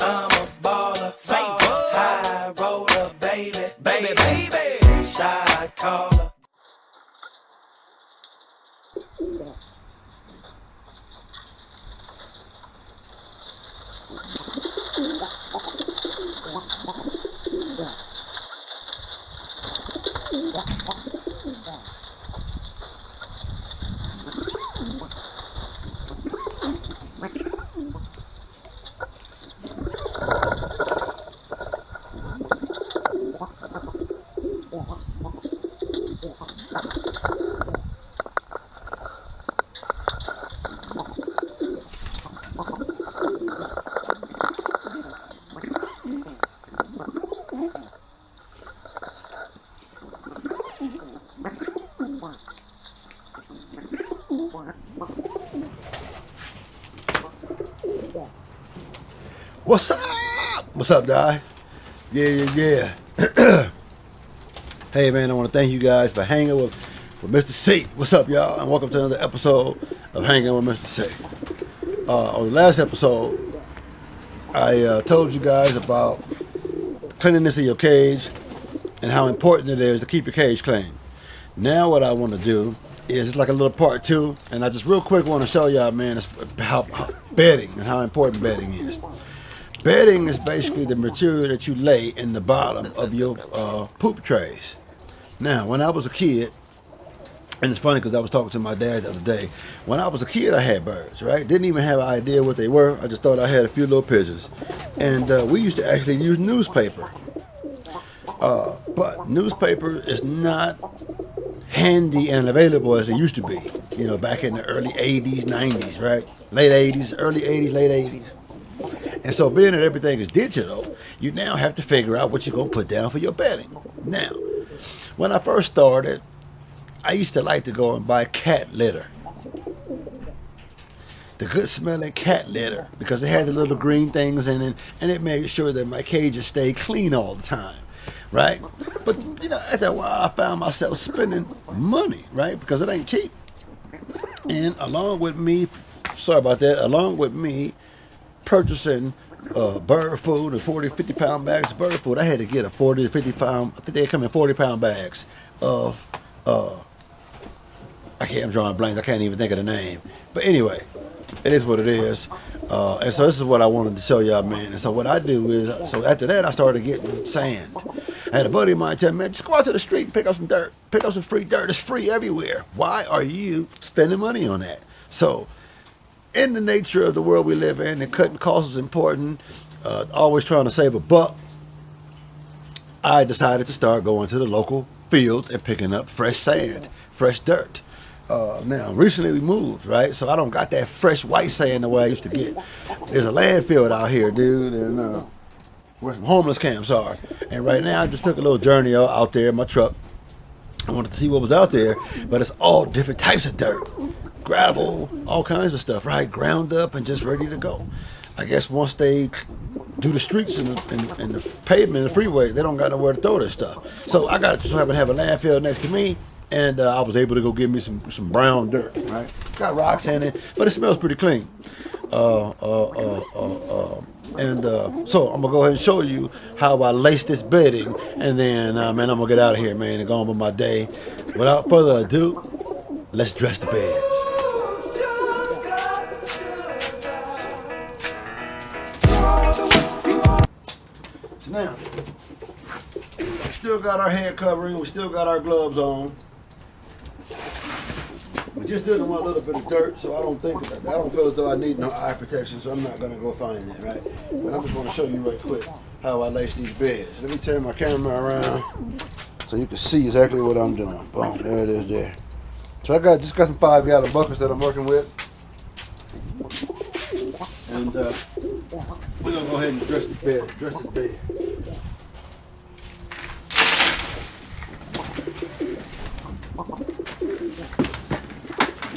I'm a baller, high roller, baby, shot caller. What's up? What's up, Di? Yeah. Hey, man, I want to thank you guys for hanging with Mr. C. What's up, y'all? And welcome to another episode of Hanging with Mr. C. On the last episode, I told you guys about the cleanliness of your cage and how important it is to keep your cage clean. Now what I want to do is it's like a little part two, and I just real quick want to show y'all, man, how bedding and how important bedding is. Bedding is basically the material that you lay in the bottom of your poop trays. Now, when I was a kid, and it's funny because I was talking to my dad the other day. When I was a kid, I had birds, right? Didn't even have an idea what they were. I just thought I had a few little pigeons. And we used to actually use newspaper. But newspaper is not handy and available as it used to be. You know, back in the early 80s, 90s, right? Late 80s, early 80s, late 80s. And so being that everything is digital, you now have to figure out what you're going to put down for your bedding. Now, when I first started, I used to like to go and buy cat litter. The good smelling cat litter, because it had the little green things in it, and it made sure that my cages stayed clean all the time, right? But, you know, after a while, I found myself spending money, right? Because it ain't cheap. And along with me purchasing bird food and 40, 50 pound bags of bird food, I had to get a 40 to 50 pound, I think they come in 40 pound bags of, I'm drawing blanks, I can't even think of the name. But anyway, it is what it is. And so this is what I wanted to show y'all, man. And so what I do is, so after that, I started getting sand. I had a buddy of mine tell me, man, just go out to the street and pick up some dirt. Pick up some free dirt. It's free everywhere. Why are you spending money on that? So, in the nature of the world we live in, and cutting costs is important, always trying to save a buck, I decided to start going to the local fields and picking up fresh sand, fresh dirt. Now, recently we moved, right? So I don't got that fresh white sand the way I used to get. There's a landfill out here, dude, and where some homeless camps are. And right now I just took a little journey out there in my truck. I wanted to see what was out there, but it's all different types of dirt. Gravel, all kinds of stuff, right? Ground up and just ready to go. I guess once they do the streets and the pavement and the freeway, they don't got nowhere to throw this stuff. So I just happen to have a landfill next to me, and I was able to go get me some brown dirt, right? Got rocks in it, but it smells pretty clean. So I'm gonna go ahead and show you how I lace this bedding, and then man, I'm gonna get out of here, man, and go on with my day. Without further ado, let's dress the beds. So now, we still got our head covering, we still got our gloves on. We just did them a little bit of dirt, so I don't feel as though I need no eye protection, so I'm not gonna go find it, right? But I'm just gonna show you right quick how I lace these beds. Let me turn my camera around so you can see exactly what I'm doing. Boom, there it is there. So I just got some 5-gallon buckets that I'm working with. And we're gonna go ahead and dress this bed.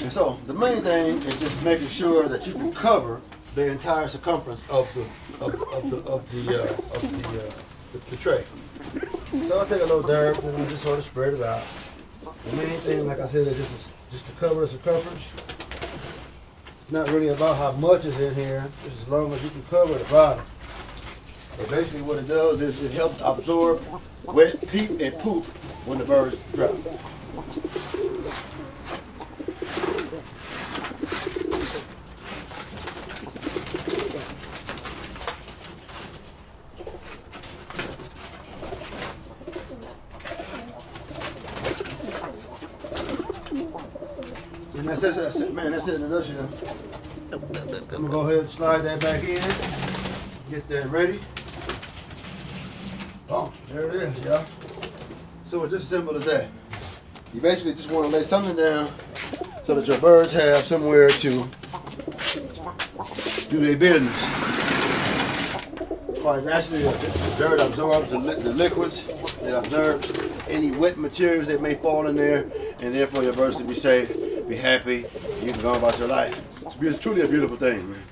And so the main thing is just making sure that you can cover the entire circumference of the tray. So I'll take a little dirt and just sort of spread it out. The main thing, like I said, is just to cover the circumference. It's not really about how much is in here, just as long as you can cover the bottom. And basically what it does is it helps absorb wet pee and poop when the birds drop. And that's it, man, that's it in a nutshell. I'm gonna go ahead and slide that back in. Get that ready. Oh, there it is, y'all. So it's just as simple as that. You basically just want to lay something down so that your birds have somewhere to do their business. Quite naturally, the dirt absorbs the liquids. It absorbs any wet materials that may fall in there, and therefore your birds can be safe, be happy, you can go about your life. It's truly a beautiful thing, man.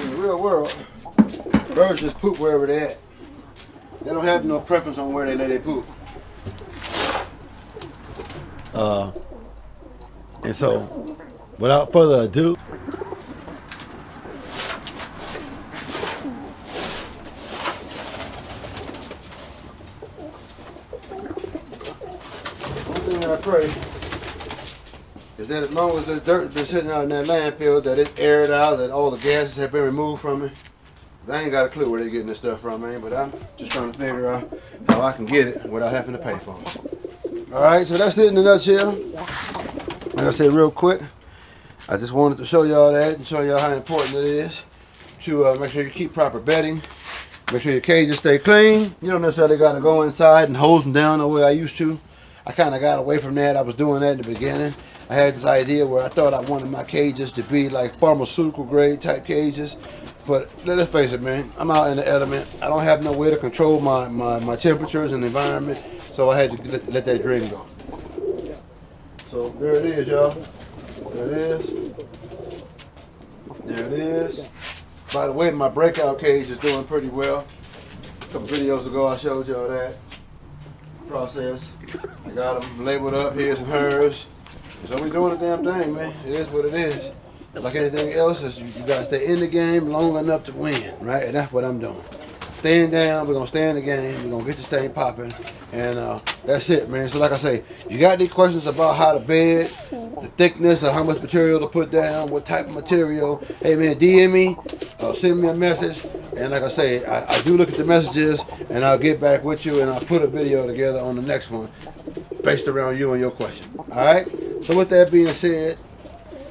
In the real world, birds just poop wherever they're at. They don't have no preference on where they lay their poop. And so, without further ado, I pray is that as long as the dirt has been sitting out in that landfill, that it's aired out, that all the gases have been removed from it. I ain't got a clue where they're getting this stuff from, man, but I'm just trying to figure out how I can get it without having to pay for it. Alright, so that's it in a nutshell. Like I said real quick, I just wanted to show y'all that and show y'all how important it is to make sure you keep proper bedding. Make sure your cages stay clean. You don't necessarily got to go inside and hose them down the way I used to. I kind of got away from that. I was doing that in the beginning. I had this idea where I thought I wanted my cages to be like pharmaceutical grade type cages. But let's face it, man, I'm out in the element. I don't have no way to control my temperatures and environment, so I had to let that dream go. So there it is, y'all. There it is. There it is. By the way, my breakout cage is doing pretty well. A couple videos ago, I showed y'all that process. I got them labeled up, his and hers. So we doing the damn thing, man. It is what it is. Like anything else, you got to stay in the game long enough to win, right? And that's what I'm doing. Staying down, we're going to stay in the game. We're going to get this thing popping. And that's it, man. So like I say, you got any questions about how to bed, the thickness of how much material to put down, what type of material, hey, man, DM me, send me a message. And like I say, I do look at the messages, and I'll get back with you, and I'll put a video together on the next one based around you and your question. All right? So with that being said,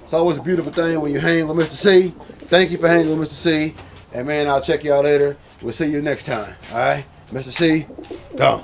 it's always a beautiful thing when you hang with Mr. C. Thank you for hanging with Mr. C. And, man, I'll check y'all later. We'll see you next time. All right? Mr. C, gone.